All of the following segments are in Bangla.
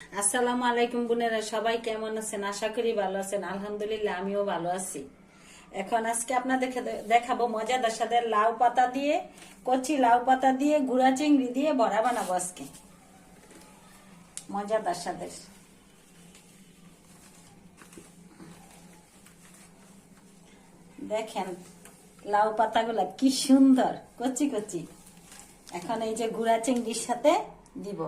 আসসালামু আলাইকুম বোনেরা, সবাই কেমন আছেন? আশা করি ভালো আছেন। আলহামদুলিল্লাহ, আমিও ভালো আছি। এখন আজকে আপনাদের দেখাবো মজাদার স্বাদের লাউ পাতা দিয়ে, কচি লাউ পাতা দিয়ে গুঁড়া চিংড়ি দিয়ে বড়া বানাবো আজকে। মজাদার স্বাদের দেখেন লাউ পাতাগুলা কি সুন্দর কচি কচি। এখন এই যে গুঁড়া চিংড়ির সাথে দিব।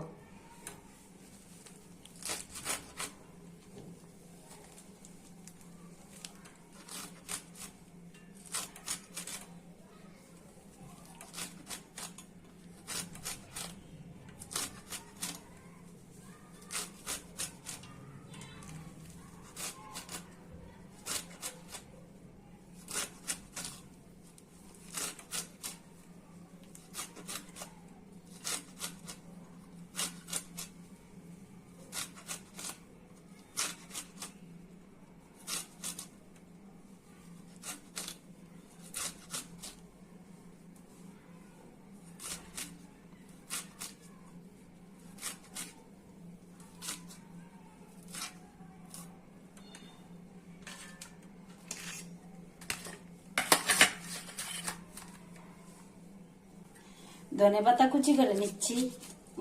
ধনে পাতা কুচি করে নিচ্ছি,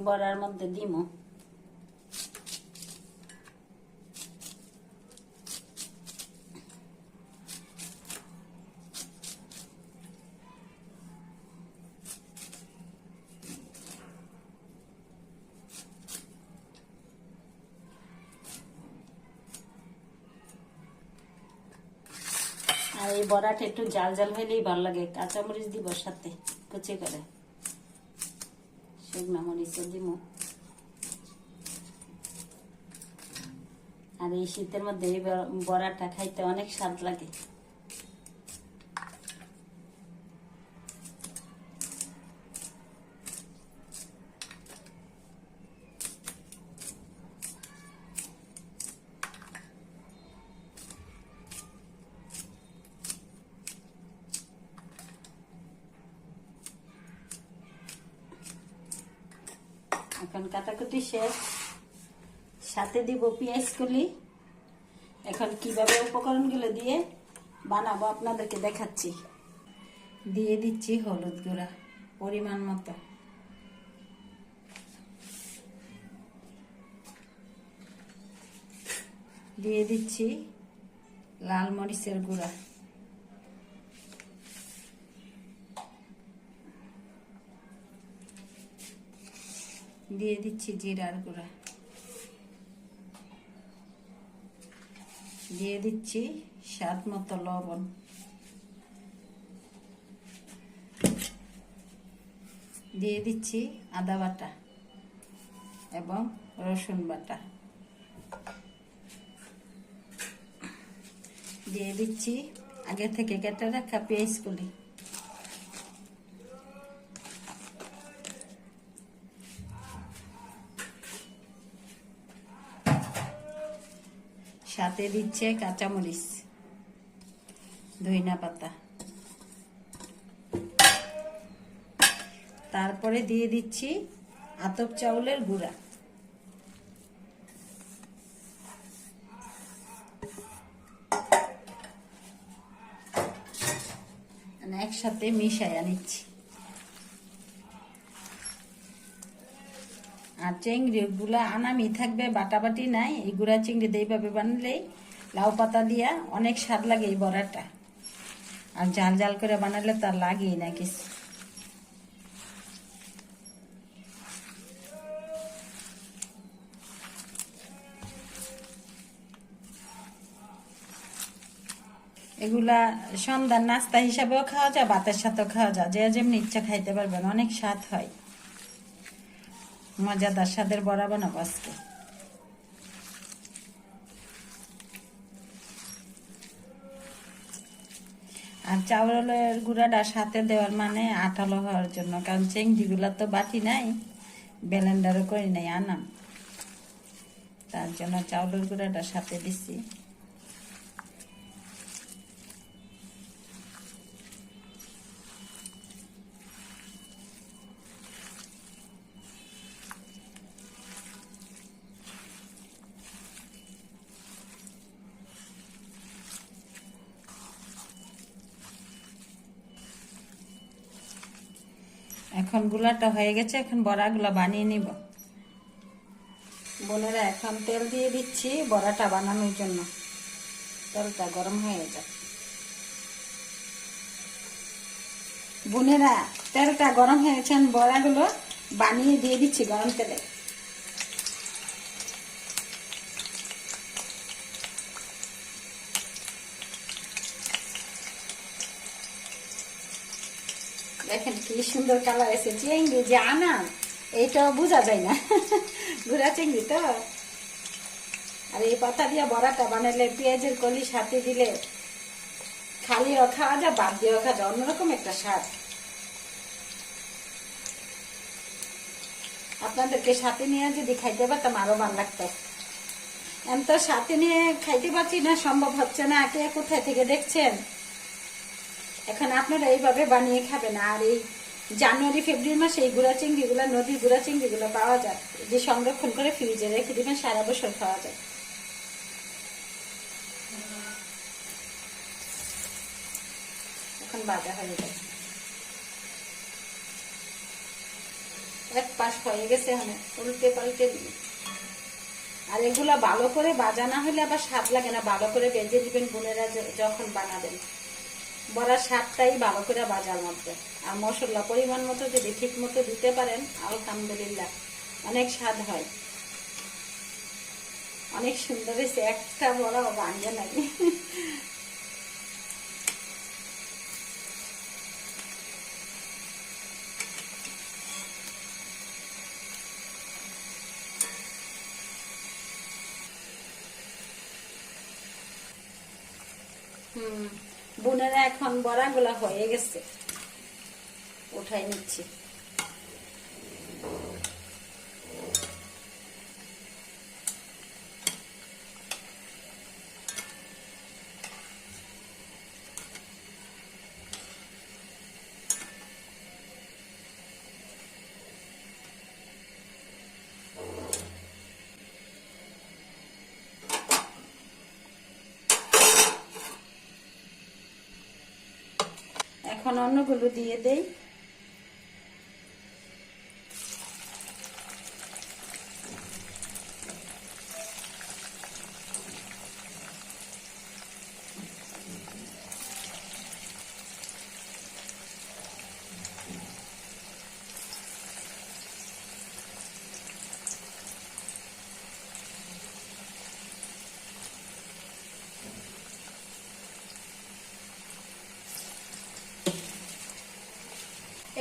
বড়ার মধ্যে দিব। আর এই বড়াটা একটু জাল জাল হইলেই ভালো লাগে। কাঁচামরিচ দিব সাথে কুচি করে, শুকনা মরিচও দিব। আর এই শীতের মধ্যে এই বড়াটা খাইতে অনেক স্বাদ লাগে। এখন কাটাকুটি শেষ, সাথে দিব পেঁয়াজ কলি। এখন কিভাবে উপকরণগুলো দিয়ে বানাবো আপনাদেরকে দেখাচ্ছি। দিয়ে দিচ্ছি হলুদ গুঁড়া পরিমাণ মতো, দিয়ে দিচ্ছি লাল মরিচের গুঁড়া, দিয়ে দিচ্ছি জিরার গুঁড়া, দিয়ে দিচ্ছি স্বাদ মতো লবণ, দিয়ে দিচ্ছি আদা বাটা এবং রসুন বাটা, দিয়ে দিচ্ছি আগে থেকে কেটে রাখা পেঁয়াজ কলি, সাথে দিচ্ছে কাঁচামরিচ, ধনিয়া পাতা, তারপরে দিয়ে দিচ্ছি আতপ চাউলের গুঁড়া। একসাথে মিশাইয়া নিচ্ছি। আর চিংড়ি গুলা আনামি থাকবে, বাটাবাটি নাই। এই গুঁড়া চিংড়ি দিয়ে এইভাবে বানালেই লাউ পাতা দিয়া অনেক স্বাদ লাগে এই বড়াটা। আর জাল জাল করে বানালে তার লাগেই না কিছু। এগুলা সন্ধ্যার নাস্তা হিসাবেও খাওয়া যায়, ভাতের সাথেও খাওয়া যায়, যে যেমনি ইচ্ছা খাইতে পারবেন। অনেক স্বাদ হয়। মজাদার স্বাদের বড়া বানাবো আজকে। আর চাউলের গুঁড়াটা সাথে দেওয়ার মানে আঠালো হওয়ার জন্য, কারণ চিংড়িগুলা তো বাটি নাই, ব্লেন্ডারও করি নাই আনাম, তার জন্য চাউলের গুঁড়াটা সাথে দিচ্ছি। এখন গুলাটা হয়ে গেছে, এখন বড়াগুলা বানিয়ে নিব। বোনেরা এখন তেল দিয়ে দিচ্ছি বড়াটা বানানোর জন্য। তেলটা গরম হয়ে যাক। বোনেরা তেলটা গরম হয়েছে, বড়াগুলো বানিয়ে দিয়ে দিচ্ছি গরম তেলে। দেখেন কি সুন্দর কালার এসেছে। চিংড়ি যে আনা এইটা বোঝা যায় না, গুড়া চিংড়ি তো। আর এই পাতা দিয়ে বড়াটা বানালে পেঁয়াজের কলি সাথে দিলে খালিও খাওয়া যায়, বাদ দিয়েও খাওয়া যায়, অন্যরকম একটা স্বাদ। আপনাদেরকে সাথে নিয়ে যদি খাইতে পারতাম আরো ভালো লাগতো। আমি তো সাথে নিয়ে খাইতে পারছি না, সম্ভব হচ্ছে না। কে কোথায় থেকে দেখছেন? এখন আপনারা এইভাবে বানিয়ে খাবেন। আর এই জানুয়ারি ফেব্রুয়ারি মাসে এই গুড়া চিংড়িগুলো, নদীর গুড়া চিংড়িগুলো পাওয়া যায়, যে সংরক্ষণ করে ফ্রিজে রেখে দিবেন, সারা বছর খাওয়া যায়। এখন বাজা হয়ে যায়, এক পাশ হয়ে গেছে, উল্টে পাল্টে দিই। আর এগুলা ভালো করে ভাজা না হলে আবার স্বাদ লাগে না। ভালো করে ভেজে দিবেন বোনেরা যখন বানাবেন। বড়ার স্বাদটাই ভালো করে ভাজার মধ্যে। আর মশলা পরিমাণ মতো যদি ঠিক মতো দিতে পারেন, আলহামদুলিল্লাহ অনেক স্বাদ হয়। অনেক সুন্দর হয়েছে, একটা বড়া ভাঙে নাকি। বোনেরা এখন বড়াগুলা হয়ে গেছে, উঠাই নিচ্ছি। এখন অন্যগুলো দিয়ে দেই।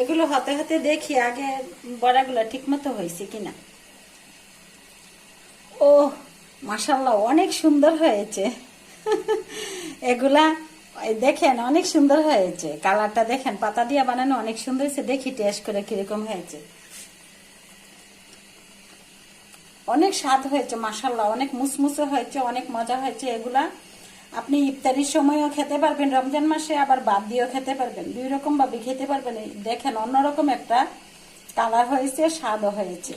এগুলো হতে হতে দেখি আগে বড়াগুলো ঠিক মতো হয়েছে কিনা। ও মাশাআল্লাহ, অনেক সুন্দর হয়েছে। এগুলা দেখেন অনেক সুন্দর হয়েছে, কালারটা দেখেন, পাতা দিয়ে বানানো অনেক সুন্দর হয়েছে। দেখি টেস্ট করে কিরকম হয়েছে। অনেক স্বাদ হয়েছে মাশাআল্লাহ, অনেক মুসমুসে হয়েছে, অনেক মজা হয়েছে। এগুলা আপনি ইফতারির সময়ও খেতে পারবেন, রমজান মাসে আবার বাদ দিয়েও খেতে পারবেন, দুই রকম ভাবে খেতে পারবেন। দেখেন অন্যরকম একটা কালার হয়েছে, স্বাদও হয়েছে।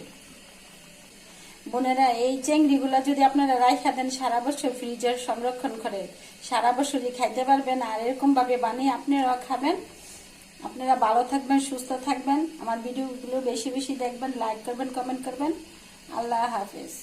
বোনেরা এই চিংড়িগুলা যদি আপনারা রাইখা দেন সারা বছর, ফ্রিজের সংরক্ষণ করে সারা বছরই খাইতে পারবেন। আর এরকম ভাবে বানিয়ে আপনারাও খাবেন। আপনারা ভালো থাকবেন, সুস্থ থাকবেন। আমার ভিডিওগুলো বেশি বেশি দেখবেন, লাইক করবেন, কমেন্ট করবেন। আল্লাহ হাফেজ।